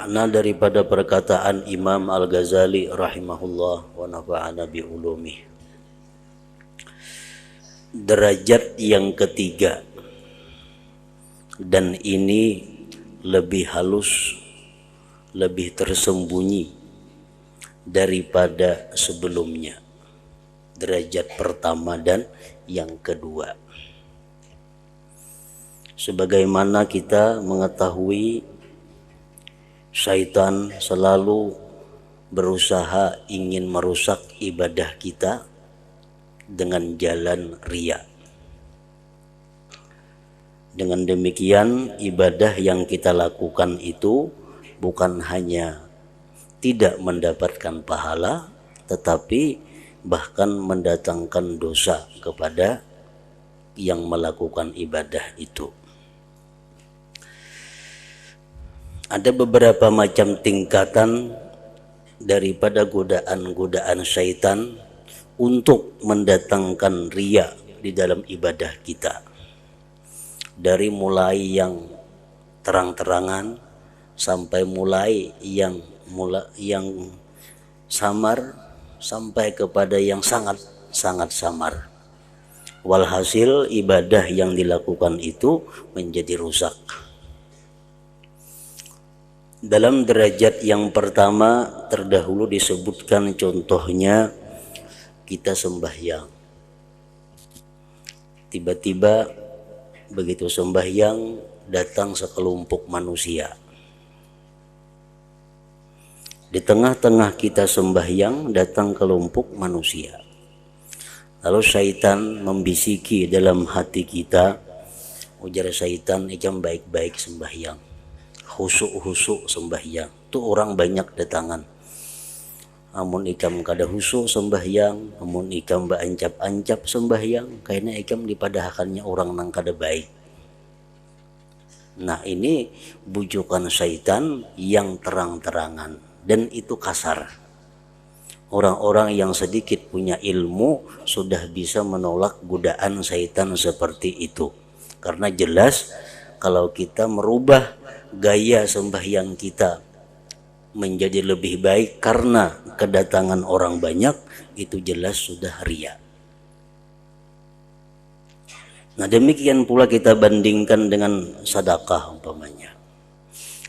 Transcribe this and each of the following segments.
Makna daripada perkataan Imam Al-Ghazali rahimahullah wa nafa'ana bi ulumih. Derajat yang ketiga, dan ini lebih halus, lebih tersembunyi daripada sebelumnya. Derajat pertama dan yang kedua. Sebagaimana kita mengetahui, syaitan selalu berusaha ingin merusak ibadah kita dengan jalan riya. Dengan demikian, ibadah yang kita lakukan itu bukan hanya tidak mendapatkan pahala, tetapi bahkan mendatangkan dosa kepada yang melakukan ibadah itu. Ada beberapa macam tingkatan daripada godaan-godaan syaitan untuk mendatangkan riya di dalam ibadah kita. Dari mulai yang terang-terangan sampai mulai yang samar sampai kepada yang sangat samar. Walhasil ibadah yang dilakukan itu menjadi rusak. Dalam derajat yang pertama terdahulu disebutkan contohnya kita sembahyang. Tiba-tiba begitu sembahyang datang sekelompok manusia. Di tengah-tengah kita sembahyang datang kelompok manusia. Lalu syaitan membisiki dalam hati kita, ujar syaitan, ikam baik-baik sembahyang. Husuk-husuk sembahyang. Tu orang banyak datangan. Amun ikam kada husuk sembahyang, amun ikam baancap-ancap sembahyang, kayaknya ikam dipadahkannya orang nang kada baik. Nah, ini bujukan syaitan yang terang-terangan dan itu kasar. Orang-orang yang sedikit punya ilmu sudah bisa menolak godaan syaitan seperti itu. Karena jelas kalau kita merubah gaya sembahyang kita menjadi lebih baik karena kedatangan orang banyak, itu jelas sudah riya. Nah, demikian pula kita bandingkan dengan sedekah umpamanya.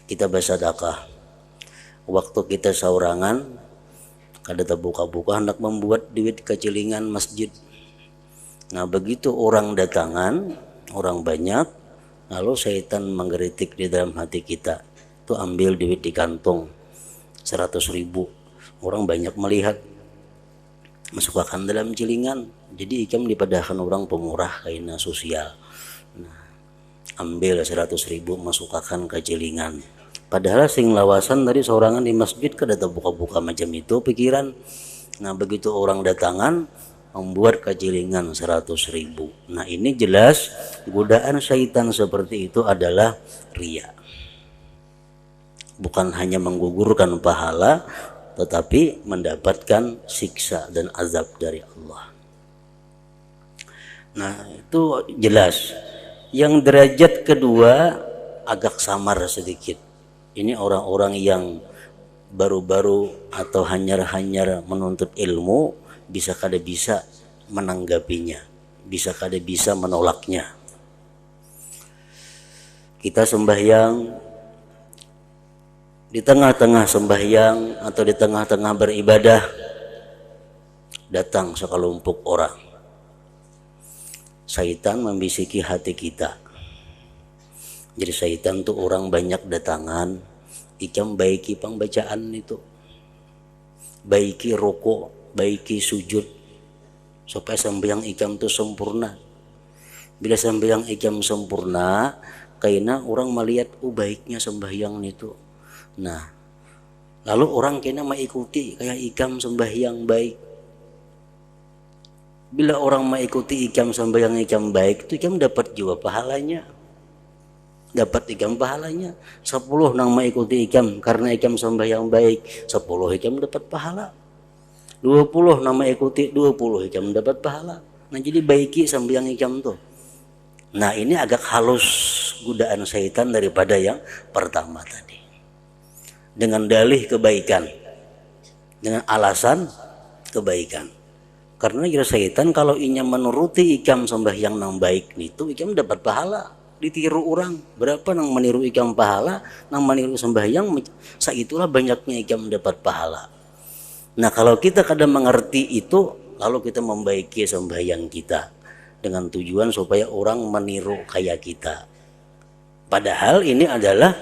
Kita bersedekah, waktu kita saurangan kada terbuka-buka hendak membuat duit kecilingan masjid. Nah, begitu orang datangan, orang banyak, lalu syaitan menggeritik di dalam hati kita, tuh ambil duit di kantong 100.000, orang banyak melihat, masukkan dalam cilingan, jadi ikam dipadahkan orang pemurah kayaknya sosial. Nah, ambil 100.000 masukkan ke cilingan, padahal sing lawasan tadi seorangan di masjid kada terbuka-buka macam itu pikiran. Nah, begitu orang datangan membuat kecilingan 100.000. Nah, ini jelas godaan syaitan seperti itu adalah riya. Bukan hanya menggugurkan pahala, tetapi mendapatkan siksa dan azab dari Allah. Nah, itu jelas. Yang derajat kedua agak samar sedikit. Ini orang-orang yang baru-baru atau hanyar-hanyar menuntut ilmu, bisa kada bisa menanggapinya, bisa kada bisa menolaknya. Kita sembahyang, di tengah-tengah sembahyang atau di tengah-tengah beribadah datang sekelompok orang. Syaitan membisiki hati kita. Jadi syaitan tuh orang banyak datangan, ikam baiki pembacaan itu, baiki rukuk, baiki sujud, supaya sembahyang ikam tuh sempurna. Bila sembahyang ikam sempurna, kayaknya orang melihat baiknya sembahyang itu. Nah, lalu orang kena mengikuti kayak ikam sembahyang baik. Bila orang mengikuti ikam sembahyang ikam baik, itu ikam dapat juga pahalanya. Dapat ikam pahalanya. 10 nang mengikuti ikam karena ikam sembahyang baik, 10 ikam dapat pahala. 20 nang mengikuti, 20 ikam dapat pahala. Nah, jadi baiki sembahyang ikam tuh. Nah, ini agak halus godaan syaitan daripada yang pertama tadi. dengan dalih kebaikan, dengan alasan kebaikan. Karena kira syaitan kalau inya menuruti ikam sembahyang nang baik itu ikam dapat pahala, ditiru orang berapa nang meniru ikam pahala, nang meniru sembahyang saitulah banyaknya ikam dapat pahala. Nah kalau kita kadang mengerti itu, lalu kita membaiki sembahyang kita dengan tujuan supaya orang meniru kayak kita. Padahal ini adalah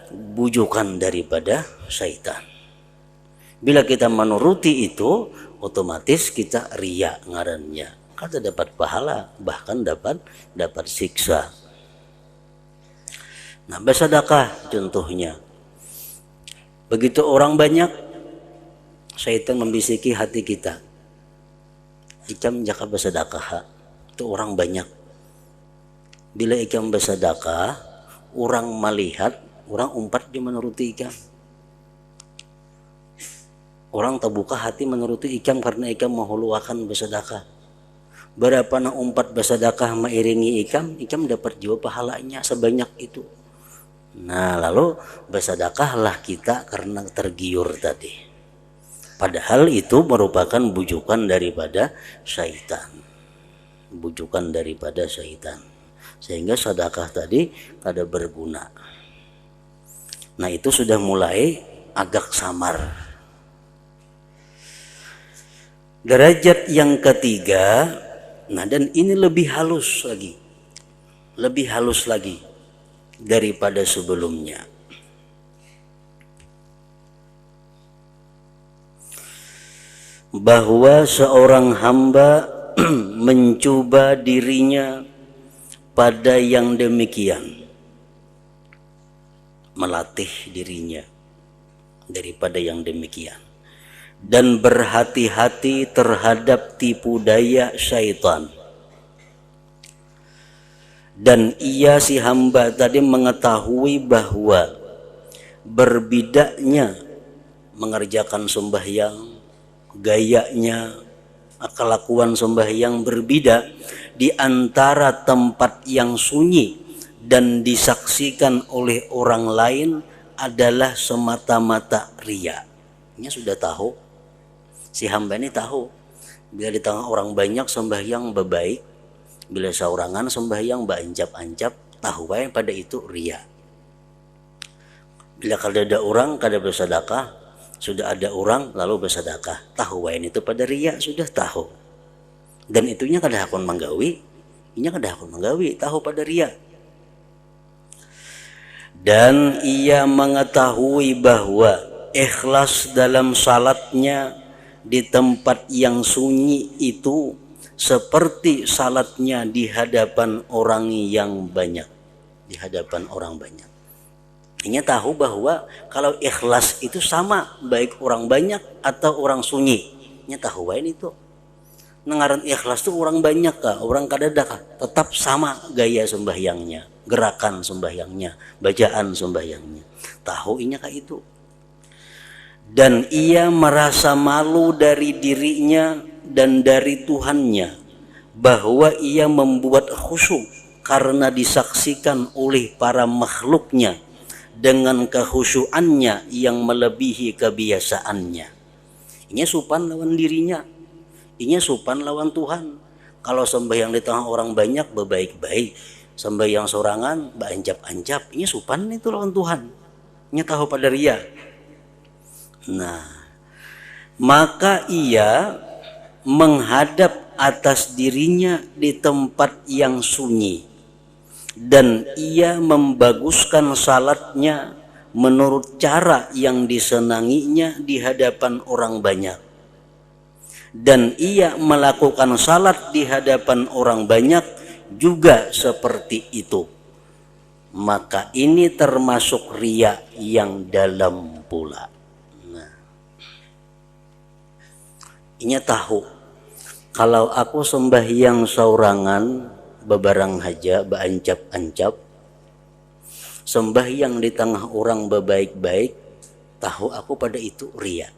bujukan daripada syaitan. Bila kita menuruti itu, otomatis kita riya ngarannya. Kita dapat pahala, bahkan dapat siksa. Nah, bersedekah contohnya. Begitu orang banyak, syaitan membisiki hati kita. Ikam jaka bersedekah, itu orang banyak. Bila ikam bersedekah, orang melihat, orang umpat dia menuruti ikam. Orang terbuka hati menuruti ikam karena ikam menghuluakan bersedekah. Berapa nang umpat bersedekah mengiringi ikam dapat juga pahalanya sebanyak itu. Nah lalu bersedekahlah kita karena tergiur tadi. Padahal itu merupakan bujukan daripada syaitan. Bujukan daripada syaitan. Sehingga sedekah tadi kada berguna. Nah itu sudah mulai agak samar. Derajat yang ketiga, nah dan ini lebih halus lagi daripada sebelumnya. Bahwa seorang hamba mencoba dirinya pada yang demikian, melatih dirinya daripada yang demikian. Dan berhati-hati terhadap tipu daya syaitan. Dan ia si hamba tadi mengetahui bahwa berbidaknya mengerjakan sembahyang, gayanya, kelakuan sembahyang berbeda di antara tempat yang sunyi dan disaksikan oleh orang lain adalah semata-mata riya. Ini sudah tahu. Si hamba ini tahu bila di tengah orang banyak sembahyang bebaik, bila seorangan sembahyang beancap-ancap, tahu bae pada itu riya. Bila kada ada orang kada bersedekah, sudah ada orang lalu bersedekah, tahu bae itu pada riya, sudah tahu. Dan itunya kada hakon manggawi, inya kada hakon manggawi, tahu pada riya. Dan ia mengetahui bahwa ikhlas dalam salatnya di tempat yang sunyi itu seperti salatnya di hadapan orang yang banyak. Di hadapan orang banyak. Ini tahu bahwa kalau ikhlas itu sama baik orang banyak atau orang sunyi. Ini tahu baik itu. Nengaran ikhlas itu orang banyak kah, orang kadada kah, tetap sama gaya sembahyangnya, gerakan sembahyangnya, bacaan sembahyangnya. Tahu inya kah itu. Dan ia merasa malu dari dirinya dan dari Tuhannya bahwa ia membuat khusyuk karena disaksikan oleh para makhluknya dengan kekhusyuannya yang melebihi kebiasaannya. Ini sopan lawan dirinya, ini sopan lawan Tuhan. Kalau sembahyang di tengah orang banyak berbaik-baik, sembahyang sorangan beancap-ancap, ini sopan itu lawan Tuhan. Ini tahu pada riya. Nah, maka ia menghadap atas dirinya di tempat yang sunyi dan ia membaguskan salatnya menurut cara yang disenanginya di hadapan orang banyak. Dan ia melakukan salat di hadapan orang banyak juga seperti itu. Maka ini termasuk riya yang dalam pula. Inya tahu kalau aku sembahyang saurangan bebarang haja beancap-ancap, sembahyang di tengah orang bebaik-baik, tahu aku pada itu riya.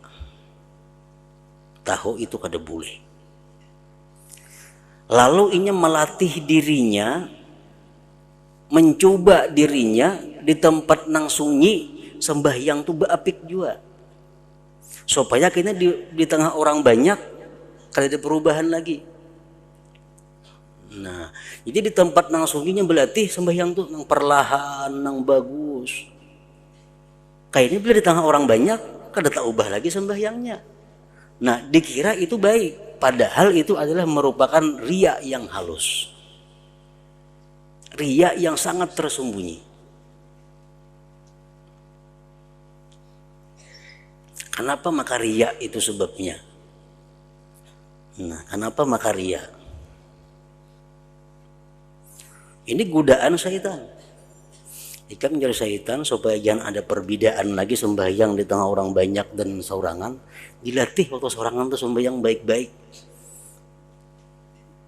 Tahu itu kada boleh. Lalu inya melatih dirinya, mencoba dirinya di tempat nang sunyi sembahyang tuh beapik juga. Supaya kita di tengah orang banyak kada ada perubahan lagi. Nah, jadi di tempat nang sunginya berlatih sembahyang tuh nang perlahan, nang bagus. Kayaknya bila di tengah orang banyak kada tak ubah lagi sembahyangnya. Nah, dikira itu baik, padahal itu adalah merupakan riya yang halus. Riya yang sangat tersembunyi. Kenapa maka riya itu sebabnya? Nah, kenapa maka riya? Ini godaan syaitan. Ikan menjadi syaitan supaya jangan ada perbedaan lagi sembahyang di tengah orang banyak dan seorangan. Dilatih waktu seorangan itu sembahyang baik-baik.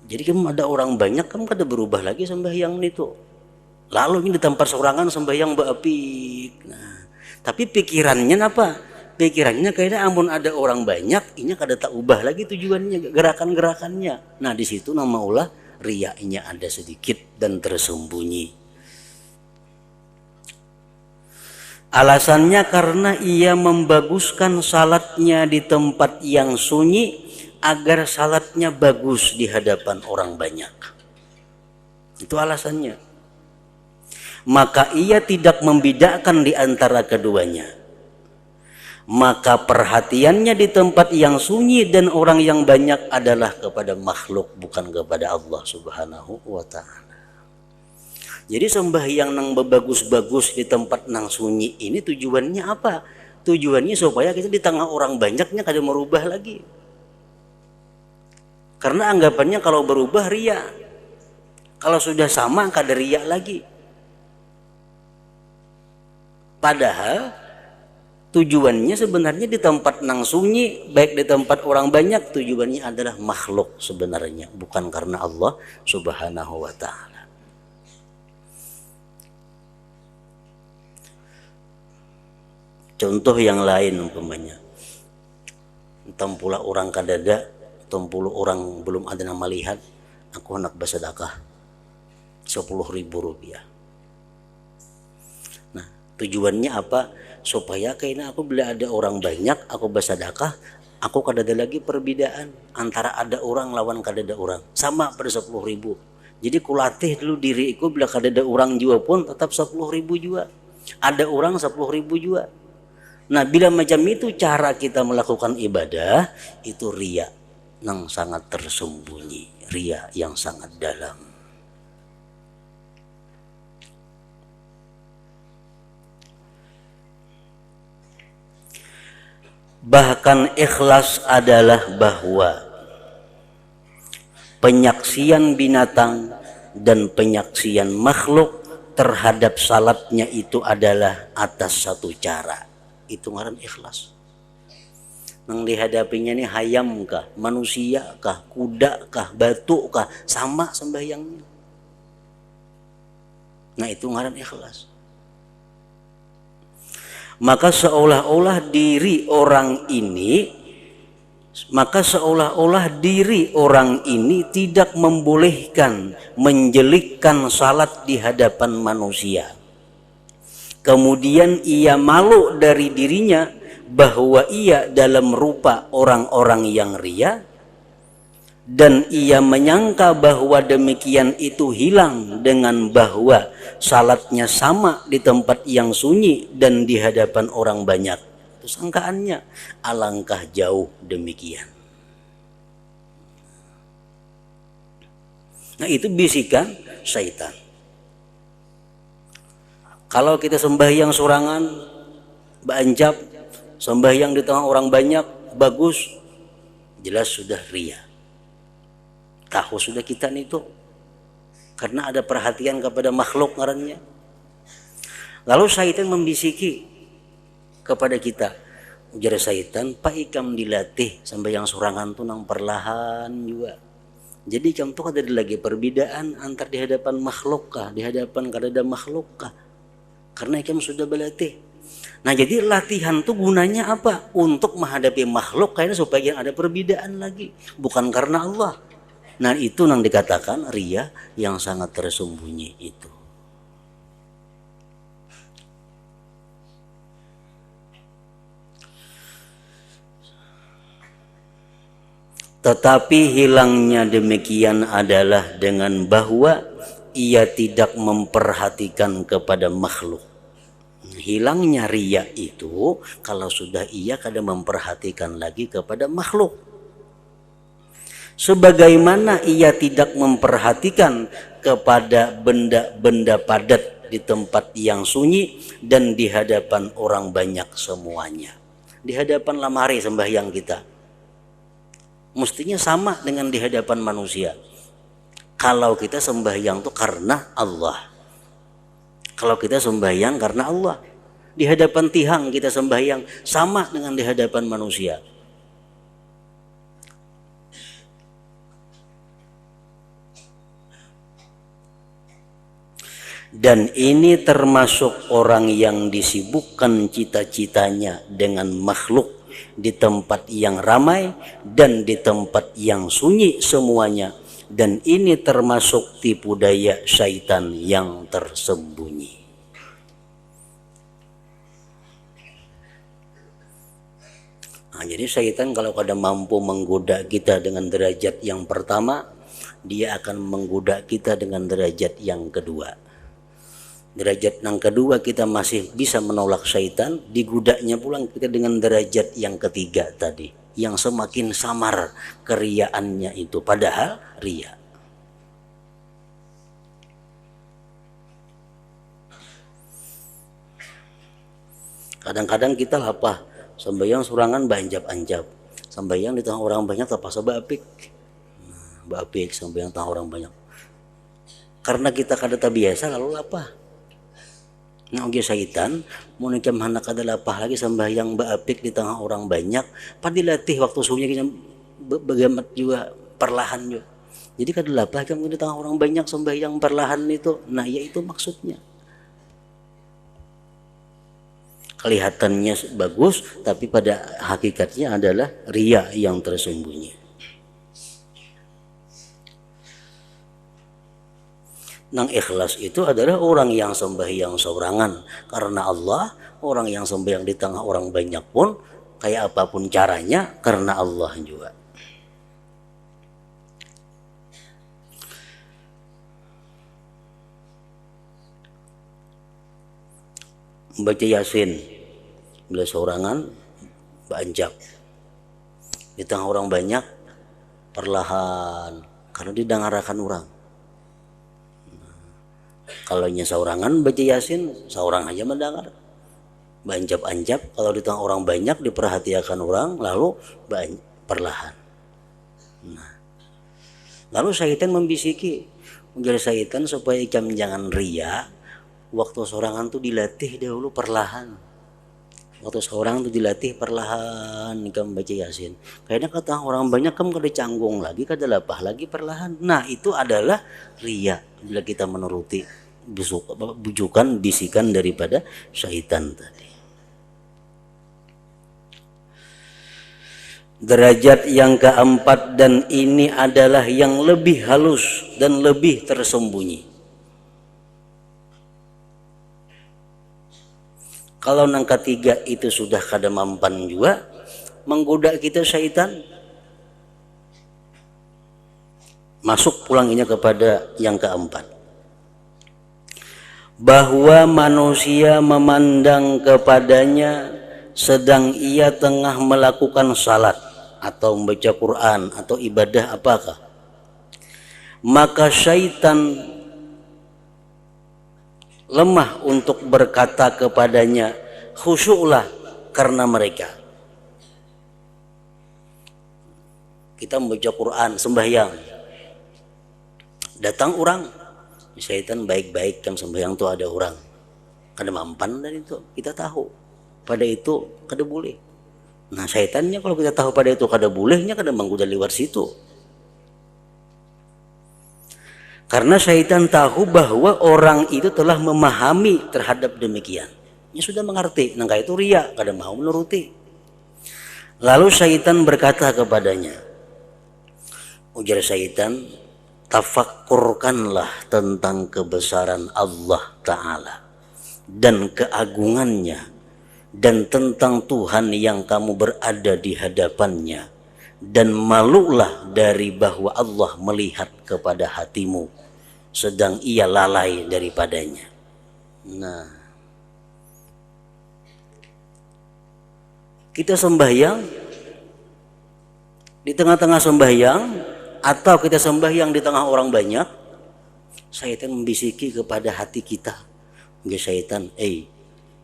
Jadi kamu ada orang banyak, kamu kada berubah lagi sembahyang itu. Lalu ini di tempat seorangan sembahyang beapik. Nah, tapi pikirannya apa? Pikirannya kayaknya ampun ada orang banyak, ini kada tak ubah lagi tujuannya, gerakan-gerakannya. Nah, di situ nama ulah riyanya ada sedikit dan tersembunyi. Alasannya karena ia membaguskan salatnya di tempat yang sunyi agar salatnya bagus di hadapan orang banyak. Itu alasannya. Maka ia tidak membedakan di antara keduanya. Maka perhatiannya di tempat yang sunyi dan orang yang banyak adalah kepada makhluk, bukan kepada Allah Subhanahu wa ta'ala. Jadi sembahyang nang bagus-bagus di tempat nang sunyi ini tujuannya apa? Tujuannya supaya kita di tengah orang banyaknya kada merubah lagi. Karena anggapannya kalau berubah riya. Kalau sudah sama kada riya lagi. Padahal tujuannya sebenarnya di tempat nang sunyi, baik di tempat orang banyak, tujuannya adalah makhluk sebenarnya, bukan karena Allah Subhanahu wa ta'ala. Contoh yang lain umpamanya, entah pula orang kadada, entah pula orang belum ada nama lihat, aku hendak bersedekah 10.000 rupiah. Nah, tujuannya apa? Supaya kayaknya aku bila ada orang banyak, aku bersedekah, aku kadada lagi perbedaan antara ada orang lawan kadada orang, sama pada 10.000. Jadi kulatih dulu diriku bila kadada orang juga pun tetap 10.000 juga. Ada orang 10.000 juga. Nah, bila macam itu cara kita melakukan ibadah, itu riya yang sangat tersembunyi, riya yang sangat dalam. Bahkan ikhlas adalah bahwa penyaksian binatang dan penyaksian makhluk terhadap salatnya itu adalah atas satu cara. Itu ngaran ikhlas. Nang dihadapinya ini hayam kah, manusia kah, kuda kah, batu kah, sama sembahyangnya. Nah, itu ngaran ikhlas. Maka seolah-olah diri orang ini tidak membolehkan menjelekkan salat di hadapan manusia. Kemudian ia malu dari dirinya bahwa ia dalam rupa orang-orang yang riya, dan ia menyangka bahwa demikian itu hilang dengan bahwa salatnya sama di tempat yang sunyi dan di hadapan orang banyak. Itu sangkaannya, alangkah jauh demikian. Nah, itu bisikan syaitan. Kalau kita sembahyang sorangan, beanjab, sembahyang di tengah orang banyak, bagus, jelas sudah riya. Tahu sudah kita itu, karena ada perhatian kepada makhluk ngarannya. Lalu syaitan membisiki kepada kita, ujar syaitan, Pak ikam dilatih sembahyang sorangan tuh nang perlahan juga. Jadi ikam tuh ada lagi perbedaan antar di hadapan makhluk kah, di hadapan kadada makhluk kah. Karena ikam sudah berlatih. Nah, jadi latihan tuh gunanya apa? Untuk menghadapi makhluk kayaknya supaya ada perbedaan lagi, bukan karena Allah. Nah, itu yang dikatakan riya yang sangat tersembunyi itu. Tetapi hilangnya demikian adalah dengan bahwa ia tidak memperhatikan kepada makhluk. Hilangnya riya itu kalau sudah ia kada memperhatikan lagi kepada makhluk. Sebagaimana ia tidak memperhatikan kepada benda-benda padat di tempat yang sunyi dan di hadapan orang banyak semuanya. Di hadapan lamari sembahyang kita mestinya sama dengan di hadapan manusia. Kalau kita sembahyang itu karena Allah. Kalau kita sembahyang karena Allah. Di hadapan tihang kita sembahyang sama dengan di hadapan manusia. Dan ini termasuk orang yang disibukkan cita-citanya dengan makhluk di tempat yang ramai dan di tempat yang sunyi semuanya, dan ini termasuk tipu daya syaitan yang tersembunyi. Nah, jadi syaitan kalau kada mampu menggoda kita dengan derajat yang pertama, dia akan menggoda kita dengan derajat yang kedua. Derajat yang kedua kita masih bisa menolak syaitan, digudanya pulang kita dengan derajat yang ketiga tadi, yang semakin samar keriaannya itu, padahal ria. Kadang-kadang kita lapah sembahyang surangan banjap-anjap, sembahyang di tengah orang banyak tapasa baapik, baapik sembahyang tengah orang banyak, karena kita kada biasa lalu lapah. Nah, oke syaitan mau nikam hanak adalah apa lagi sembahyang baapik di tengah orang banyak, padilatih waktu suhunya kita bagamat juga perlahan juga. Jadi kada apa kamu di tengah orang banyak sembahyang perlahan itu. Nah, ya itu maksudnya. Kelihatannya bagus tapi pada hakikatnya adalah riya yang tersembunyi. Nang ikhlas itu adalah orang yang sembahyang seorangan karena Allah, orang yang sembahyang di tengah orang banyak pun kayak apapun caranya karena Allah juga. Baca Yasin bila seorangan banjak di tengah orang banyak perlahan karena didengarkan orang. Kalau nya seorangan baca Yasin, seorang aja mendengar. Banjap-anjap kalau di tengah orang banyak diperhatikan orang, lalu perlahan. Nah, lalu syaitan membisiki, menjadi syaitan supaya ikam jangan ria. Waktu seorangan tuh dilatih dahulu perlahan. Waktu seorang tuh dilatih perlahan ikam baca Yasin. Kayaknya kata orang banyak kamu kada canggung lagi, kada lapah lagi perlahan. Nah, itu adalah ria bila kita menuruti bujukan bisikan daripada syaitan tadi. Derajat yang keempat, dan ini adalah yang lebih halus dan lebih tersembunyi. Kalau nang ketiga itu sudah kada mampan juga menggoda kita syaitan, masuk pulangnya kepada yang keempat, bahwa manusia memandang kepadanya sedang ia tengah melakukan salat atau membaca Quran atau ibadah apakah, maka syaitan lemah untuk berkata kepadanya khusyuklah karena mereka. Kita membaca Quran sembahyang, datang orang, syaitan baik-baik kan sembahyang tuh ada orang, kada mampan dan itu kita tahu pada itu kada boleh. Nah, syaitannya kalau kita tahu pada itu kada bolehnya kada menggoda lewat situ. Karena syaitan tahu bahwa orang itu telah memahami terhadap demikian. Dia sudah mengerti, nangka itu ria, kada mau menuruti. Lalu syaitan berkata kepadanya, ujar syaitan, tafakkurkanlah tentang kebesaran Allah Ta'ala dan keagungannya, dan tentang Tuhan yang kamu berada di hadapannya, dan malulah dari bahwa Allah melihat kepada hatimu sedang ia lalai daripadanya. Nah, kita sembahyang, di tengah-tengah sembahyang atau kita sembahyang di tengah orang banyak, syaitan membisiki kepada hati kita. Enggak, syaitan,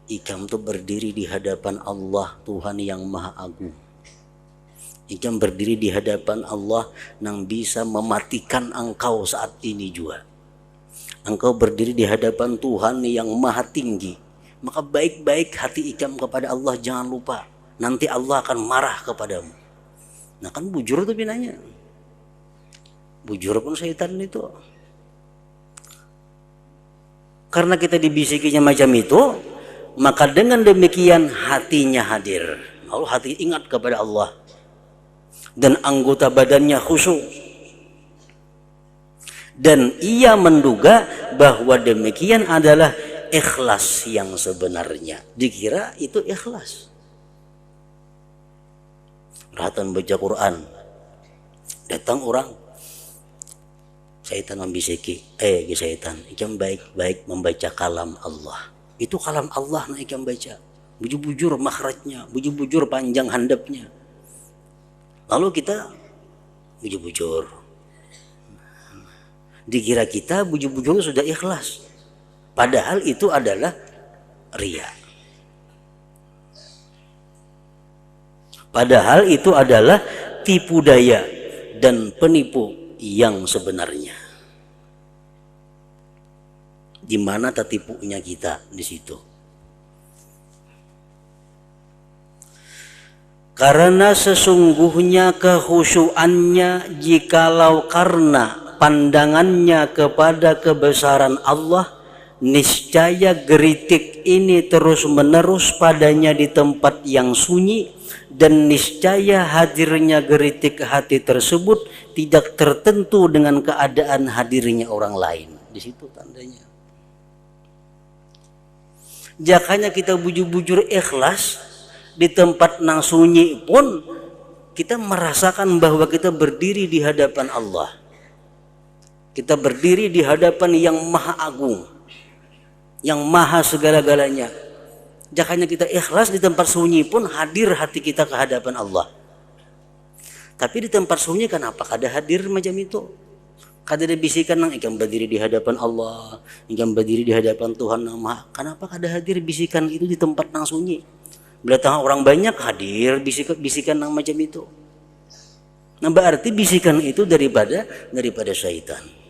ikam tuh berdiri di hadapan Allah Tuhan yang Maha Agung. Ikam berdiri di hadapan Allah yang bisa mematikan engkau saat ini juga. Engkau berdiri di hadapan Tuhan yang Maha Tinggi. Maka baik-baik hati ikam kepada Allah, jangan lupa. Nanti Allah akan marah kepadamu. Nah kan bujur tuh binanya. Bujur pun syaitan itu. Karena kita dibisikinya macam itu, maka dengan demikian hatinya hadir. Lalu hati ingat kepada Allah. Dan anggota badannya khusyuk. Dan ia menduga bahwa demikian adalah ikhlas yang sebenarnya. Dikira itu ikhlas. Perhatian baca Quran. Datang orang, syaitan membisiki, syaitan, ikam baik-baik membaca kalam Allah. Itu kalam Allah nah ikam baca. Bujur-bujur makhrajnya, bujur-bujur panjang handapnya. Lalu kita bujur-bujur. Dikira kita bujur-bujur sudah ikhlas. Padahal itu adalah riya. Padahal itu adalah tipu daya dan penipu yang sebenarnya. Di mana tertipunya kita di situ? Karena sesungguhnya kekhusyuannya jikalau karena pandangannya kepada kebesaran Allah, niscaya geritik ini terus menerus padanya di tempat yang sunyi, dan niscaya hadirnya geritik hati tersebut tidak tertentu dengan keadaan hadirnya orang lain. Di situ tandanya. Jakanya kita bujur-bujur ikhlas di tempat nang sunyi pun kita merasakan bahwa kita berdiri di hadapan Allah. Kita berdiri di hadapan yang Maha Agung, yang Maha segala-galanya. Jakanya kita ikhlas di tempat sunyi pun hadir hati kita ke hadapan Allah. Tapi di tempat sunyi kenapa kada hadir macam itu? Kada ada bisikan nang ikam berdiri di hadapan Allah, ikam berdiri di hadapan Tuhan yang Maha. Kenapa kada hadir bisikan itu di tempat nang sunyi? Bila tengah orang banyak hadir bisikan nang macam itu. Nah berarti bisikan itu daripada syaitan.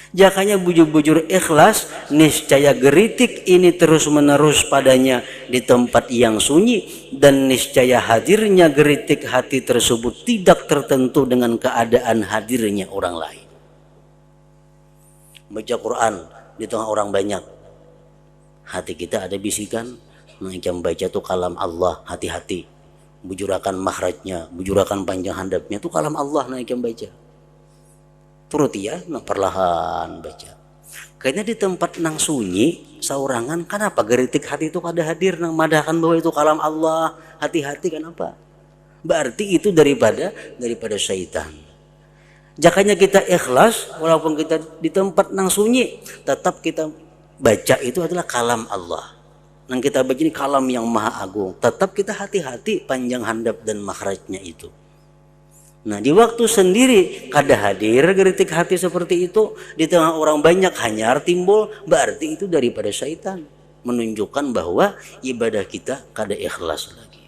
Jakanya bujur-bujur ikhlas, niscaya geritik ini terus menerus padanya di tempat yang sunyi, dan niscaya hadirnya geritik hati tersebut tidak tertentu dengan keadaan hadirnya orang lain. Baca Quran di tengah orang banyak, hati kita ada bisikan, yang baca tuh kalam Allah, hati-hati. Bujurakan makhrajnya, bujurakan panjang handapnya tuh kalam Allah yang baca. Turut ya, perlahan baca. Kayaknya di tempat nang sunyi, saurangan, kenapa geritik hati itu kada hadir nang madahkan bahwa itu kalam Allah, hati-hati kenapa? Berarti itu daripada syaitan. Jakanya kita ikhlas, walaupun kita di tempat nang sunyi, tetap kita baca itu adalah kalam Allah. Nang kita baca ini kalam yang Maha Agung. Tetap kita hati-hati panjang handap dan makhrajnya itu. Nah di waktu sendiri kada hadir geritik hati seperti itu, di tengah orang banyak hanyar timbul, berarti itu daripada syaitan, menunjukkan bahwa ibadah kita kada ikhlas lagi.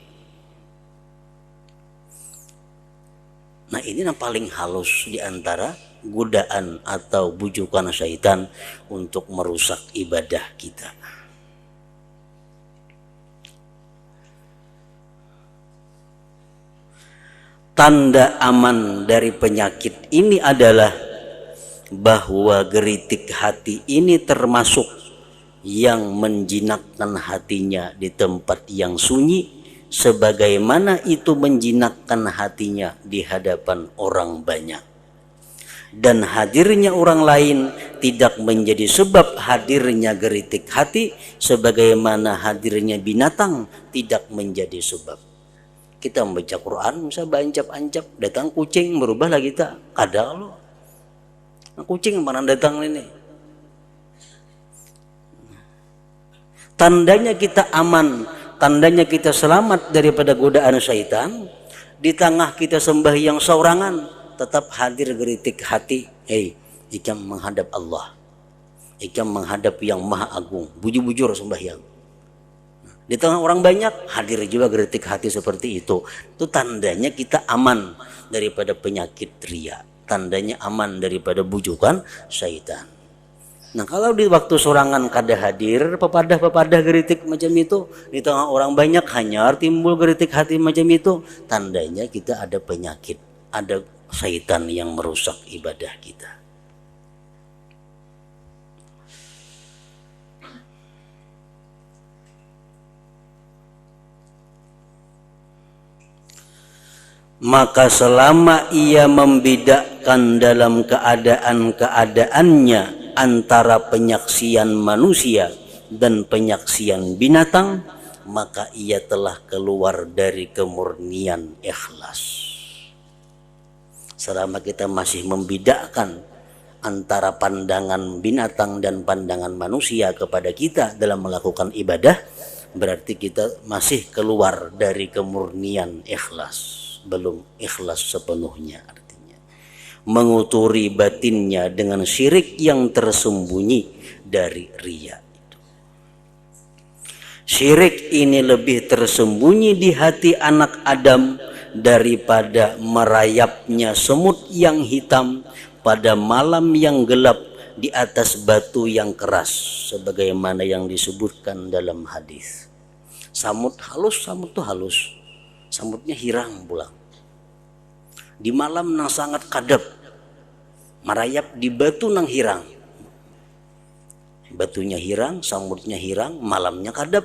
Nah ini yang paling halus di antara godaan atau bujukan syaitan untuk merusak ibadah kita. Tanda aman dari penyakit ini adalah bahwa geritik hati ini termasuk yang menjinakkan hatinya di tempat yang sunyi, sebagaimana itu menjinakkan hatinya di hadapan orang banyak. dan hadirnya orang lain tidak menjadi sebab hadirnya geritik hati, sebagaimana hadirnya binatang tidak menjadi sebab. Kita membaca Quran, bisa bancap-ancap, datang kucing merubah lagi kita. Ada lo, kucing mana datang ini? Tandanya kita aman, tandanya kita selamat daripada godaan syaitan. Di tengah kita sembahyang saurangan, tetap hadir geritik hati. Hei, ikam menghadap Allah, ikam menghadap yang maha agung, bujur-bujur sembahyang. Di tengah orang banyak hadir juga geritik hati seperti itu. Itu tandanya kita aman daripada penyakit ria, tandanya aman daripada bujukan syaitan. Nah, kalau di waktu sorangan kada hadir pepadah-pepadah geritik macam itu, di tengah orang banyak hanyar timbul geritik hati macam itu, tandanya kita ada penyakit, ada syaitan yang merusak ibadah kita. Maka selama ia membedakan dalam keadaan-keadaannya antara penyaksian manusia dan penyaksian binatang, maka ia telah keluar dari kemurnian ikhlas. Selama kita masih membedakan antara pandangan binatang dan pandangan manusia kepada kita dalam melakukan ibadah, berarti kita masih keluar dari kemurnian ikhlas. Belum ikhlas sepenuhnya, artinya menguturi batinnya dengan syirik yang tersembunyi dari riya. Syirik ini lebih tersembunyi di hati anak Adam daripada merayapnya semut yang hitam pada malam yang gelap di atas batu yang keras, sebagaimana yang disebutkan dalam hadis. Samut halus, samut tuh halus, samutnya hirang pulang. Di malam nang sangat kadap, merayap di batu nang hirang. Batunya hirang, samutnya hirang, malamnya kadap.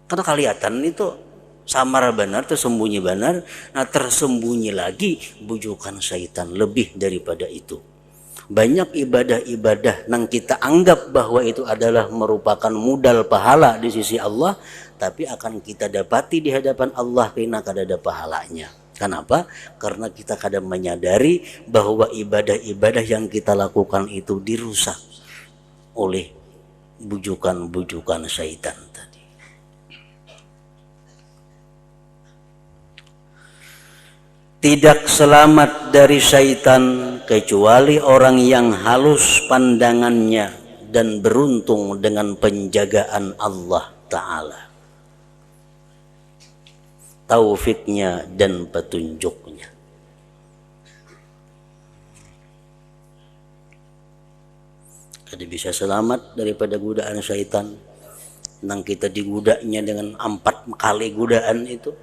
Karena kelihatan itu samar benar, tersembunyi benar. Nah, tersembunyi lagi bujukan syaitan lebih daripada itu. Banyak ibadah-ibadah nang kita anggap bahwa itu adalah merupakan modal pahala di sisi Allah, tapi akan kita dapati di hadapan Allah karena kada ada pahalanya. Kenapa? Karena kita kadang menyadari bahwa ibadah-ibadah yang kita lakukan itu dirusak oleh bujukan-bujukan syaitan tadi. Tidak selamat dari syaitan kecuali orang yang halus pandangannya dan beruntung dengan penjagaan Allah Ta'ala, taufiknya dan petunjuknya. Kada bisa selamat daripada godaan syaitan. Nang kita digudanya dengan 4 kali godaan itu,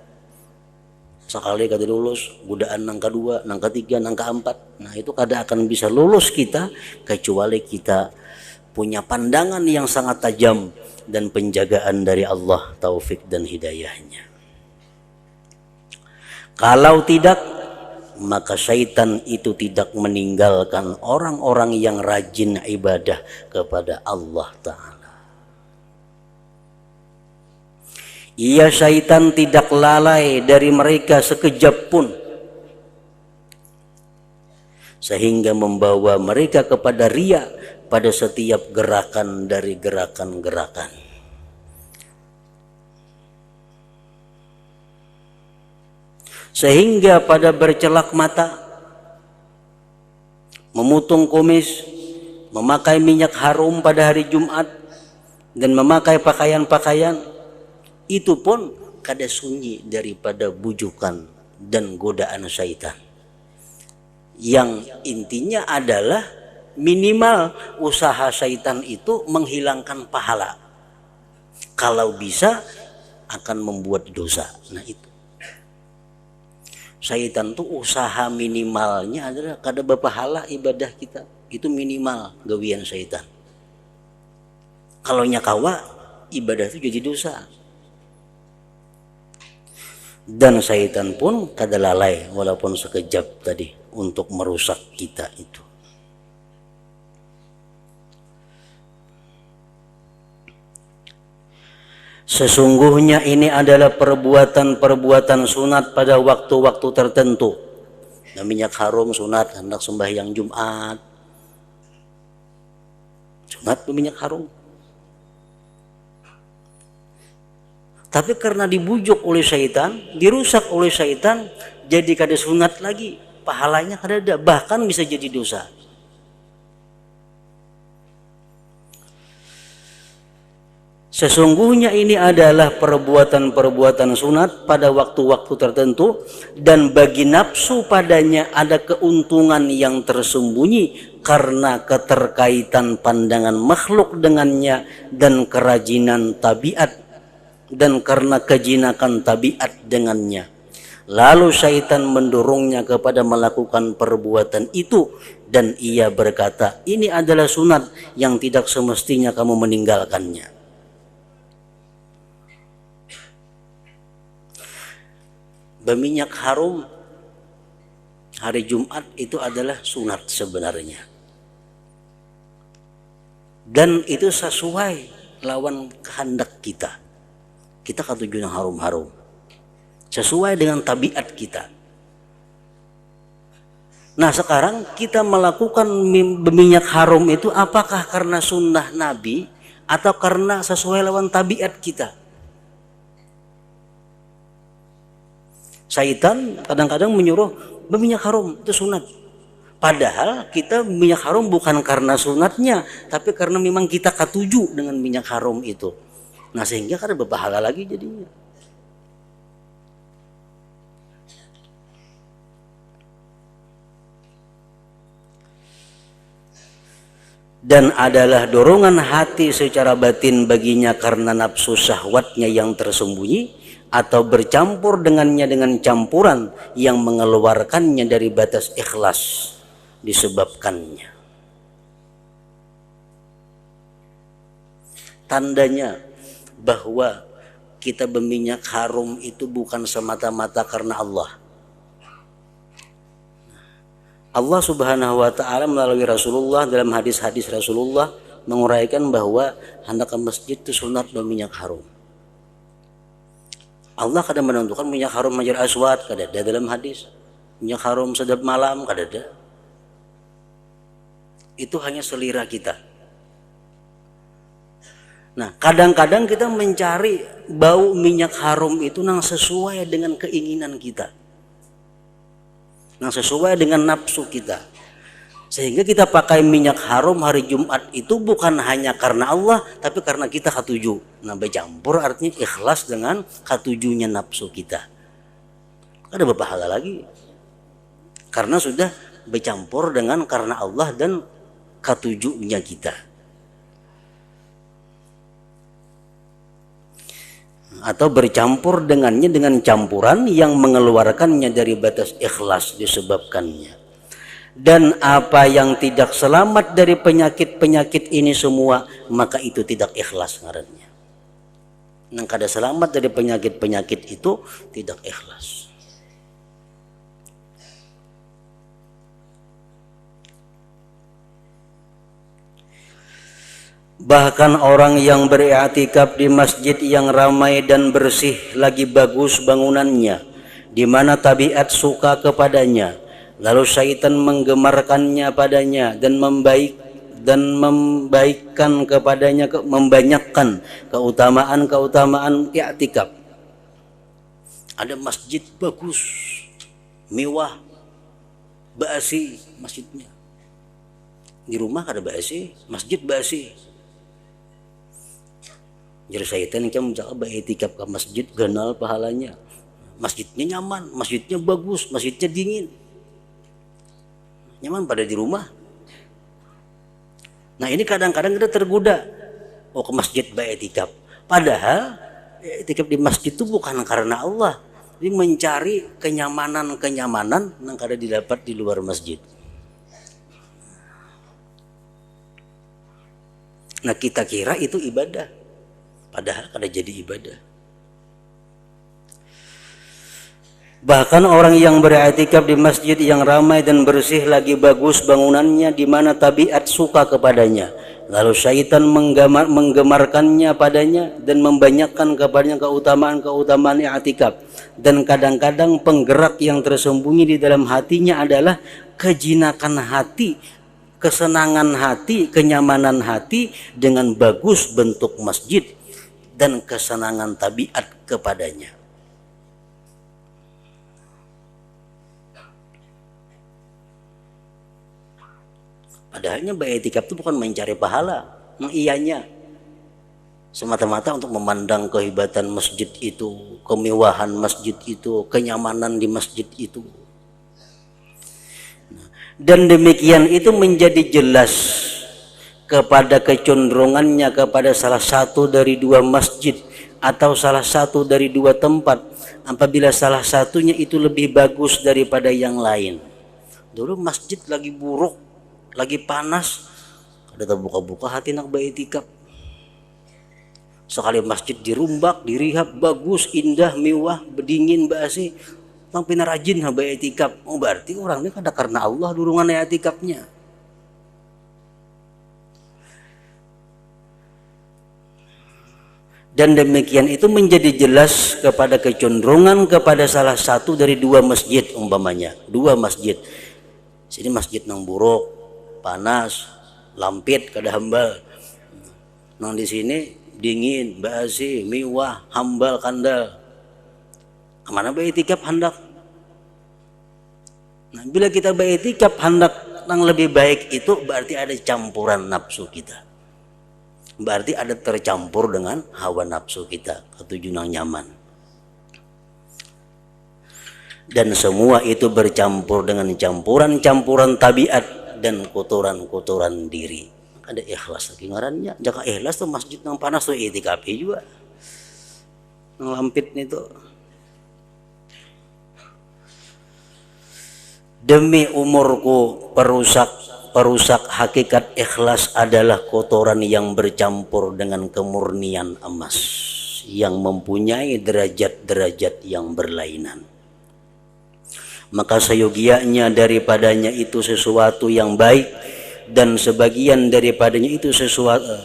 sekali kada lulus, godaan nang kedua, nang ketiga, nang keempat. Nah, itu kada akan bisa lulus kita kecuali kita punya pandangan yang sangat tajam dan penjagaan dari Allah, taufik dan hidayahnya. Kalau tidak, maka syaitan itu tidak meninggalkan orang-orang yang rajin ibadah kepada Allah Ta'ala. Ia syaitan tidak lalai dari mereka sekejap pun, sehingga membawa mereka kepada riya pada setiap gerakan dari gerakan-gerakan. Sehingga pada bercelak mata, memutung kumis, memakai minyak harum pada hari Jumat, dan memakai pakaian-pakaian, itu pun kada sunyi daripada bujukan dan godaan syaitan. Yang intinya adalah minimal usaha syaitan itu menghilangkan pahala. Kalau bisa akan membuat dosa. Nah, itu syaitan tuh usaha minimalnya adalah kada berpahala ibadah kita. Itu minimal gawian syaitan. Kalau nyakawa ibadah itu jadi dosa. Dan syaitan pun kada lalai walaupun sekejap tadi untuk merusak kita itu. Sesungguhnya ini adalah perbuatan-perbuatan sunat pada waktu-waktu tertentu. Nah, minyak harum sunat hendak sembahyang Jumat. Sunat minyak harum. Tapi karena dibujuk oleh syaitan, dirusak oleh syaitan, jadi kada sunat lagi. Pahalanya kada ada, bahkan bisa jadi dosa. Sesungguhnya ini adalah perbuatan-perbuatan sunat pada waktu-waktu tertentu, dan bagi nafsu padanya ada keuntungan yang tersembunyi karena keterkaitan pandangan makhluk dengannya dan kerajinan tabiat dan karena kejinakan tabiat dengannya. Lalu syaitan mendorongnya kepada melakukan perbuatan itu, dan ia berkata, ini adalah sunat yang tidak semestinya kamu meninggalkannya. Berminyak harum hari Jumat itu adalah sunat sebenarnya, dan itu sesuai lawan kehendak kita. Kita kan tujuan yang harum-harum sesuai dengan tabiat kita. Nah, sekarang kita melakukan berminyak harum itu apakah karena sunnah Nabi atau karena sesuai lawan tabiat kita? Syaitan kadang-kadang menyuruh berminyak harum itu sunat. Padahal kita minyak harum bukan karena sunatnya, tapi karena memang kita katuju dengan minyak harum itu. Nah, sehingga kada berpahala lagi jadinya. Dan adalah dorongan hati secara batin baginya karena nafsu syahwatnya yang tersembunyi, atau bercampur dengannya dengan campuran yang mengeluarkannya dari batas ikhlas disebabkannya. Tandanya bahwa kita berminyak harum itu bukan semata-mata karena Allah. Allah Subhanahu wa ta'ala melalui Rasulullah dalam hadis-hadis Rasulullah menguraikan bahwa hendak ke masjid itu sunat berminyak harum. Allah kadang menentukan minyak harum Hajar Aswad, kada ada dalam hadis. Minyak harum sedap malam, kada ada. Itu hanya selera kita. Nah, kadang-kadang kita mencari bau minyak harum itu yang sesuai dengan keinginan kita, yang sesuai dengan nafsu kita. Sehingga kita pakai minyak harum hari Jumat itu bukan hanya karena Allah, tapi karena kita katuju. Nah, bercampur artinya ikhlas dengan katujunya nafsu kita. Ada berpahala lagi. Karena sudah bercampur dengan karena Allah dan katujunya kita. Atau bercampur dengannya dengan campuran yang mengeluarkannya dari batas ikhlas disebabkannya. Dan apa yang tidak selamat dari penyakit-penyakit ini semua, maka itu tidak ikhlas ngarannya. Nang kada selamat dari penyakit-penyakit itu tidak ikhlas. Bahkan orang yang beriktikaf di masjid yang ramai dan bersih lagi bagus bangunannya, di mana tabiat suka kepadanya, lalu syaitan menggemarkannya padanya dan membaikkan kepadanya, membanyakkan keutamaan-keutamaan i'tikaf. Ada masjid bagus, mewah, basi masjidnya. Di rumah kada basi, masjid basi. Jadi syaitan yang mencoba i'tikaf ke masjid ganal pahalanya. Masjidnya nyaman, masjidnya bagus, masjidnya dingin. Nyaman pada di rumah. Nah, ini kadang-kadang kita tergoda ke masjid i'tikaf. Padahal i'tikaf di masjid itu bukan karena Allah. Jadi mencari kenyamanan-kenyamanan yang kada didapat di luar masjid. Nah, kita kira itu ibadah. Padahal kada jadi ibadah. Bahkan orang yang beriktikaf di masjid yang ramai dan bersih lagi bagus bangunannya, di mana tabiat suka kepadanya, lalu syaitan menggemarkannya padanya dan membanyakkan kepadanya keutamaan-keutamaan i'tikaf. Dan kadang-kadang penggerak yang tersembunyi di dalam hatinya adalah kejinakan hati, kesenangan hati, kenyamanan hati dengan bagus bentuk masjid dan kesenangan tabiat kepadanya. Padahalnya beriktikaf itu bukan mencari pahala, iyanya semata-mata untuk memandang kehebatan masjid itu, kemewahan masjid itu, kenyamanan di masjid itu. Dan demikian itu menjadi jelas kepada kecenderungannya kepada salah satu dari dua masjid atau salah satu dari dua tempat, apabila salah satunya itu lebih bagus daripada yang lain. Dulu masjid lagi buruk, lagi panas, ada terbuka-buka hati nak beriktikaf. Sekali masjid dirumbak, dirihab, bagus, indah, mewah, berdingin, basi, bang pina rajin beriktikaf. Oh, berarti orang ini kada karena Allah durungan i'tikafnya. Dan demikian itu menjadi jelas kepada kecenderungan kepada salah satu dari dua masjid, umpamanya dua masjid. Sini masjid nang buruk, panas, lampit, kada hambal. Nang di sini dingin, basi, mewah, hambal, kandal. Kemana beriktikaf hendak? Nah, bila kita beriktikaf hendak yang lebih baik itu berarti ada campuran nafsu kita. Berarti ada tercampur dengan hawa nafsu kita, ketujuh nang nyaman. Dan semua itu bercampur dengan campuran-campuran tabiat dan kotoran-kotoran diri. Ada ikhlas lagi ngarannya. Jaka ikhlas tuh masjid nang panas tuh i'tikaf juga. Nang lampit itu. Demi umurku, perusak hakikat ikhlas adalah kotoran yang bercampur dengan kemurnian emas yang mempunyai derajat-derajat yang berlainan. Maka seyogianya daripadanya itu sesuatu yang baik, dan sebagian daripadanya itu sesuatu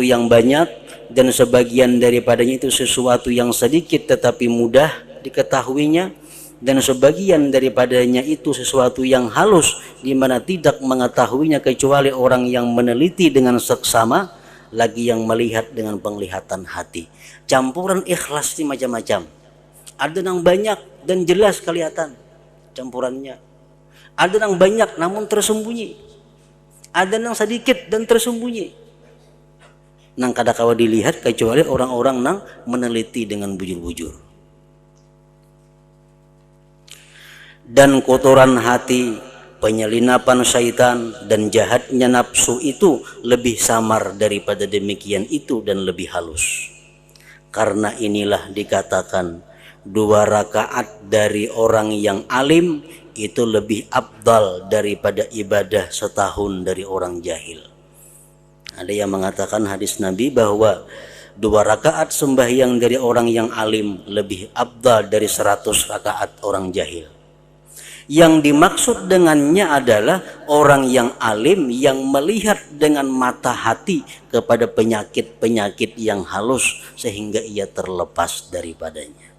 yang banyak, dan sebagian daripadanya itu sesuatu yang sedikit tetapi mudah diketahuinya, dan sebagian daripadanya itu sesuatu yang halus di mana tidak mengetahuinya kecuali orang yang meneliti dengan seksama, lagi yang melihat dengan penglihatan hati. Campuran ikhlas ini macam-macam. Ada yang banyak dan jelas kelihatan campurannya. Ada yang banyak namun tersembunyi. Ada yang sedikit dan tersembunyi. Nang kada kawa dilihat kecuali orang-orang nang meneliti dengan bujur-bujur. Dan kotoran hati, penyelinapan syaitan dan jahatnya nafsu itu lebih samar daripada demikian itu dan lebih halus. Karena inilah dikatakan 2 rakaat dari orang yang alim itu lebih afdal daripada ibadah setahun dari orang jahil. Ada yang mengatakan hadis Nabi bahwa 2 rakaat sembahyang dari orang yang alim lebih afdal dari 100 rakaat orang jahil. Yang dimaksud dengannya adalah orang yang alim yang melihat dengan mata hati kepada penyakit-penyakit yang halus sehingga ia terlepas daripadanya.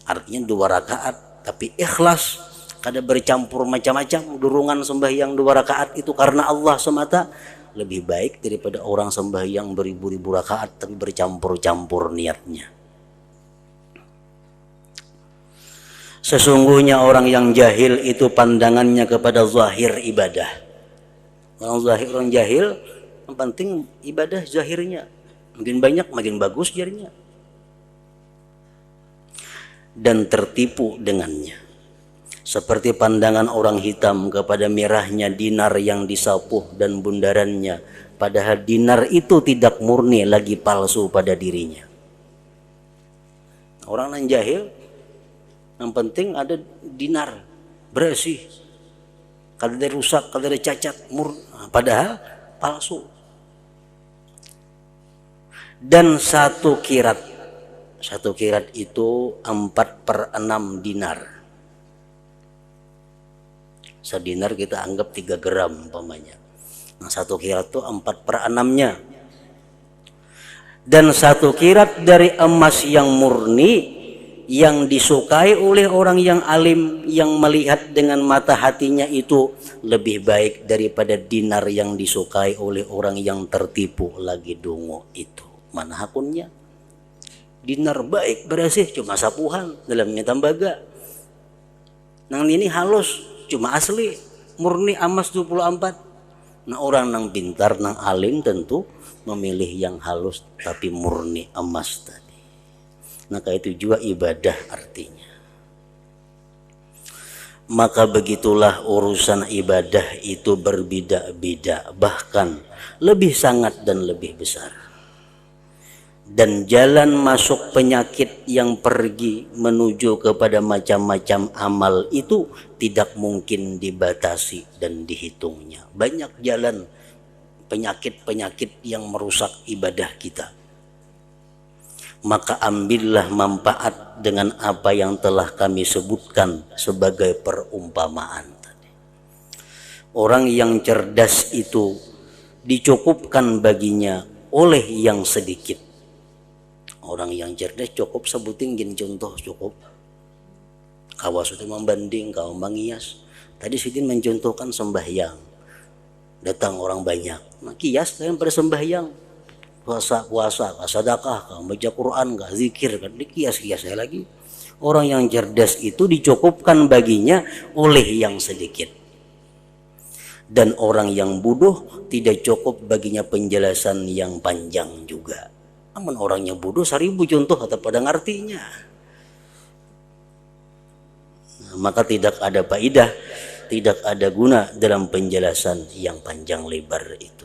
Artinya 2 rakaat tapi ikhlas, kada bercampur macam-macam. Durungan sembahyang 2 rakaat itu karena Allah semata lebih baik daripada orang sembahyang beribu-ribu rakaat tapi bercampur-campur niatnya. Sesungguhnya orang yang jahil itu pandangannya kepada zahir ibadah. Orang jahil yang penting ibadah zahirnya. Makin banyak makin bagus jadinya. Dan tertipu dengannya. Seperti pandangan orang hitam kepada merahnya dinar yang disapuh dan bundarannya. Padahal dinar itu tidak murni lagi palsu pada dirinya. Orang yang jahil yang penting ada dinar bersih, kada ada rusak, kada ada cacat, padahal palsu. Dan 1 kirat 1 kirat itu 4/6 dinar. Sedinar kita anggap 3 gram umpamanya. Nah 1 kirat itu 4/6-nya. Dan 1 kirat dari emas yang murni, yang disukai oleh orang yang alim, yang melihat dengan mata hatinya, itu lebih baik daripada dinar yang disukai oleh orang yang tertipu lagi dungu itu. Mana hakunnya? Dinar baik berasih cuma sapuhan dalamnya tembaga. Nang ini halus cuma asli murni emas 24. Nah orang nang pintar nang alim tentu memilih yang halus tapi murni emas tadi. Maka itu juga ibadah artinya. Maka begitulah urusan ibadah itu berbeda-beda, bahkan lebih sangat dan lebih besar. Dan jalan masuk penyakit yang pergi menuju kepada macam-macam amal itu tidak mungkin dibatasi dan dihitungnya. Banyak jalan penyakit-penyakit yang merusak ibadah kita. Maka ambillah manfaat dengan apa yang telah kami sebutkan sebagai perumpamaan tadi. Orang yang cerdas itu dicukupkan baginya oleh yang sedikit. Orang yang cerdas cukup sebutin gini contoh cukup. Kawas itu membanding, kau mengias. Tadi Sidin mencontohkan sembahyang. Datang orang banyak. Nah, kias kalian pada sembahyang. Puasa, sedekah, baca Quran, zikir, kan dikias-kias saya lagi. Orang yang cerdas itu dicukupkan baginya oleh yang sedikit. Dan orang yang bodoh tidak cukup baginya penjelasan yang panjang juga. Namun orang yang bodoh 1000 contoh atau pada ngartinya. Nah, maka tidak ada faidah, tidak ada guna dalam penjelasan yang panjang lebar itu.